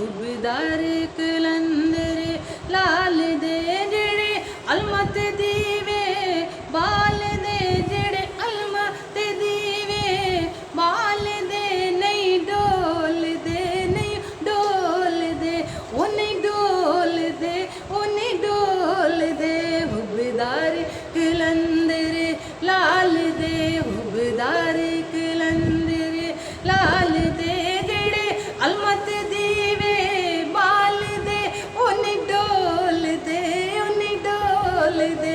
हुबदार कलंदर लाल दे जेड़े अलमत दीवे बाल दे जेड़े अलमत दीवे बाल दे नहीं डोल दे नहीं डोल दे ओ नहीं डोल दे ओ नहीं डोल दे हुबदार कलंदर लाल दे हुबदार कलंदर लाल दे जेड़े अलमत दीवे बाल दे ओनी डोल दे ओनी डोल दे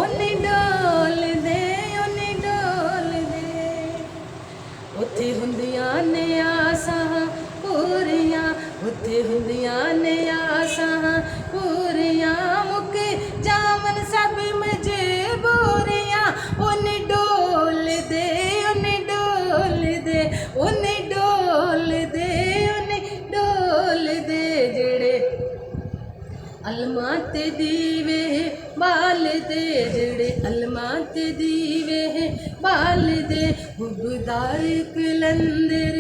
ओनी डोल दे ओनी डोल दे उत्थे हुंदियां ने आसां पूरियां उत्थे हुंदियां ने आसां पूरियां मुक जावन सब मजबूरियां ओनी डोल दे ओनी डोल दे ओनी डोल दे ओनी डोल दे जेड़े अलमात दीवे बाल दे जेड़े अलमात दीवे बाल दे हुबदार कलंदर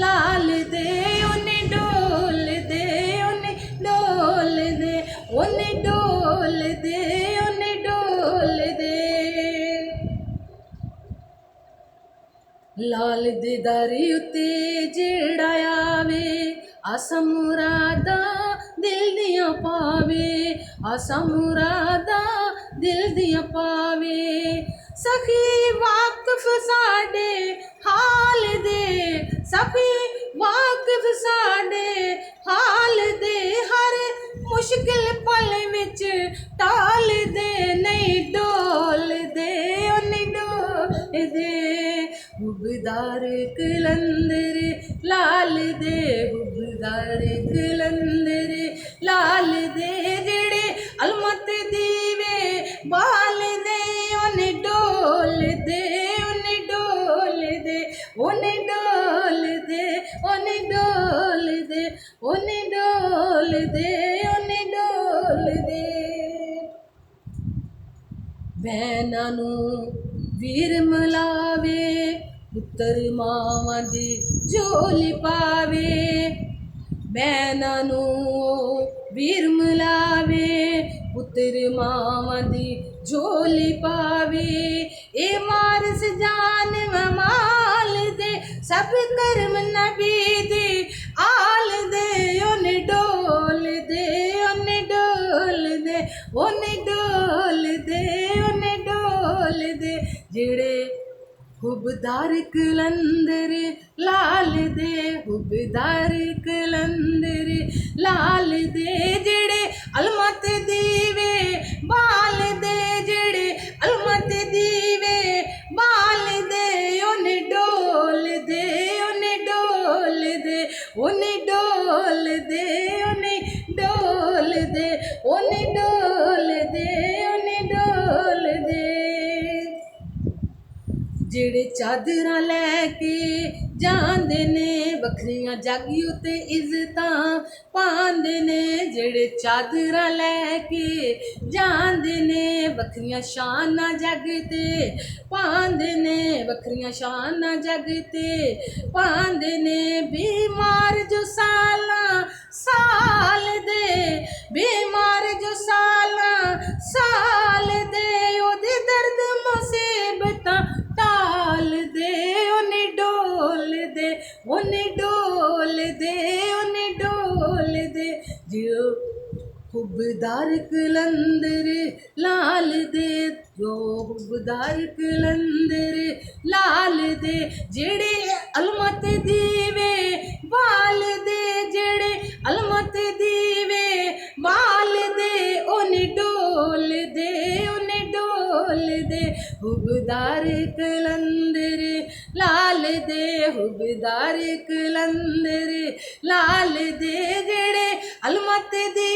लाल दे ओनी डोल दे ओनी डोल दे ओनी डोल दे ओनी डोल दे लाल दे दारी उत्ते जेड़ा आवे आसा मुरादा दिल दियां पावे आसा मुरादा दिल दियां पावे सखी वाकिफ साडे हाल दे सखी वाकिफ साडे हाल दे हर मुश्किल पल विच टाल दे नहीं डोल दे ओ नहीं डोल दे हुबदार कलंदर लाल दे हुबदार कलंदर लाल दे जेड़े अलमत दीवे बाल दे ओने डोल दे ओने डोल दे ओने डोल दे ओने डोल दे ओने डोल दे ओने डोल दे भैनां नूं वीर मिलावे पुत्तर मावां दी झोली पावे भैनां नूं वीर मिलावे पुत्तर मावां दी झोली पावे ए वारस जान माल दे सब कर्म नबी दे आल दे ओने डोल दे ओने डोल दे ओने डोल दे ओने डोल दे जेड़े हुबदार कलंदर लाल दे हुबदार कलंदर लाल दे जेड़े अलमत दीवे बाल दे जेड़े अलमत दीवे बाल दे ओने डोल दे ओने डोल दे ओने डोल दे ओने डोल दे ओने डोल दे ओने डोल दे जेड़े चादरां लैके जांदे ने बखरियां जागी उत्ते इज्जतां पांदे ने जेड़े चादरां लैके जांदे ने बखरियां शानां जग ते पांदे ने बखरियां शानां जग ते पांदे ने बीमार जो सालां साल दे बीमार जो सालां साल दे ओदे दर्द मुसीबतां टाल दे ओने डोल दे ओने डोल दे ओने डोल दे जियो हुबदार कलंदर लाल दे जो हुबदार कलंदर लाल दे जेड़े अलमत दीवे बाल दे जेड़े अलमत दीवे बाल दे ओने डोल दे ओने डोल दे हुबदार कलंदर लाल दे हुबदार कलंदर लाल दे जेड़े अलमत दी